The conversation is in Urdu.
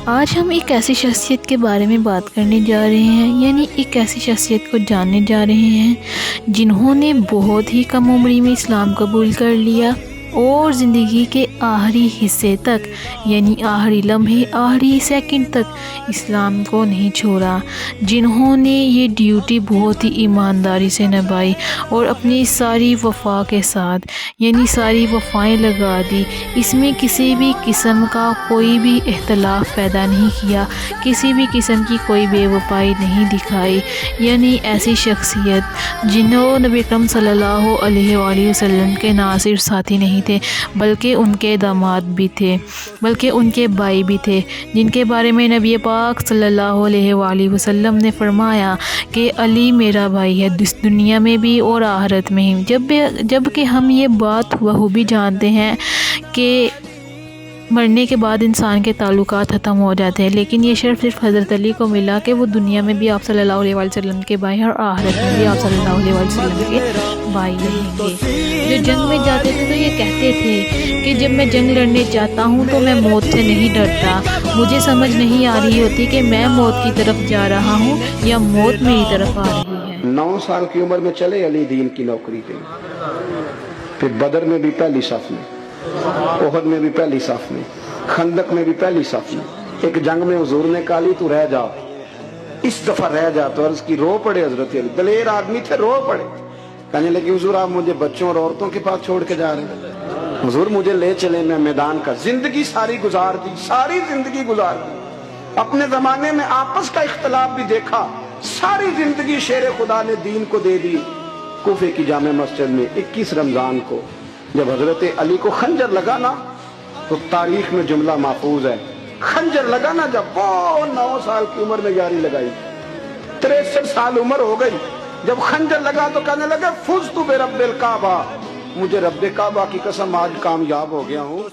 آج ہم ایک ایسی شخصیت کے بارے میں بات کرنے جا رہے ہیں، یعنی ایک ایسی شخصیت کو جاننے جا رہے ہیں جنہوں نے بہت ہی کم عمری میں اسلام قبول کر لیا اور زندگی کے آخری حصے تک، یعنی آخری لمحے، آخری سیکنڈ تک اسلام کو نہیں چھوڑا، جنہوں نے یہ ڈیوٹی بہت ہی ایمانداری سے نبھائی اور اپنی ساری وفا کے ساتھ، یعنی ساری وفائیں لگا دی، اس میں کسی بھی قسم کا کوئی بھی اختلاف پیدا نہیں کیا، کسی بھی قسم کی کوئی بے وفائی نہیں دکھائی، یعنی ایسی شخصیت جنہوں نبی اکرم صلی اللہ علیہ وآلہ وسلم کے نہ صرف ساتھی نہیں تھے بلکہ ان کے داماد بھی تھے، بلکہ ان کے بھائی بھی تھے، جن کے بارے میں نبی پاک صلی اللہ علیہ وآلہ وسلم نے فرمایا کہ علی میرا بھائی ہے، اس دنیا میں بھی اور آخرت میں ہی۔ جب کہ ہم یہ بات بخوبی جانتے ہیں کہ مرنے کے بعد انسان کے تعلقات ختم ہو جاتے ہیں، لیکن یہ شرف صرف حضرت علی کو ملا کہ وہ دنیا میں بھی آپ صلی اللہ علیہ وآلہ وسلم کے بھائی ہیں اور آخرت میں بھی آپ صلی اللہ علیہ وآلہ وسلم کے بھائی رہیں گے۔ جو جنگ میں جاتے تھے تو یہ کہتے تھے کہ جب میں جنگ لڑنے جاتا ہوں تو میں موت سے نہیں ڈرتا، مجھے سمجھ نہیں آ رہی ہوتی کہ میں موت کی طرف جا رہا ہوں یا موت میری طرف آ رہی ہے۔ 9 سال کی عمر میں چلے علی دین کی نوکری پہ، پھر بدر میں بھی پہلی صف میں، احد میں بھی پہلی صف میں، خندق میں بھی پہلی صف میں۔ ایک جنگ میں حضور نے کہا علی تو رہ جا، اس دفعہ رہ جا، تو عرض کی رو پڑے حضرت علی، دلیر آدمی تھے، رو پڑے، کہنے لگے حضور آپ مجھے بچوں اور عورتوں کے پاس چھوڑ کے جا رہے ہیں، حضور مجھے لے چلے، میں میدان کا زندگی ساری گزار دی، ساری زندگی گزار دی، اپنے زمانے میں آپس کا اختلاف بھی دیکھا، ساری زندگی شیر خدا نے دین کو دے دی۔ کوفے کی جامع مسجد میں 21 رمضان کو جب حضرت علی کو خنجر لگا نا، تو تاریخ میں جملہ محفوظ ہے، خنجر لگا نا جب، وہ 9 سال کی عمر میں یاری لگائی، 63 سال عمر ہو گئی، جب خنجر لگا تو کہنے لگے فزت برب الکعبہ، مجھے رب کعبہ کی قسم آج کامیاب ہو گیا ہوں۔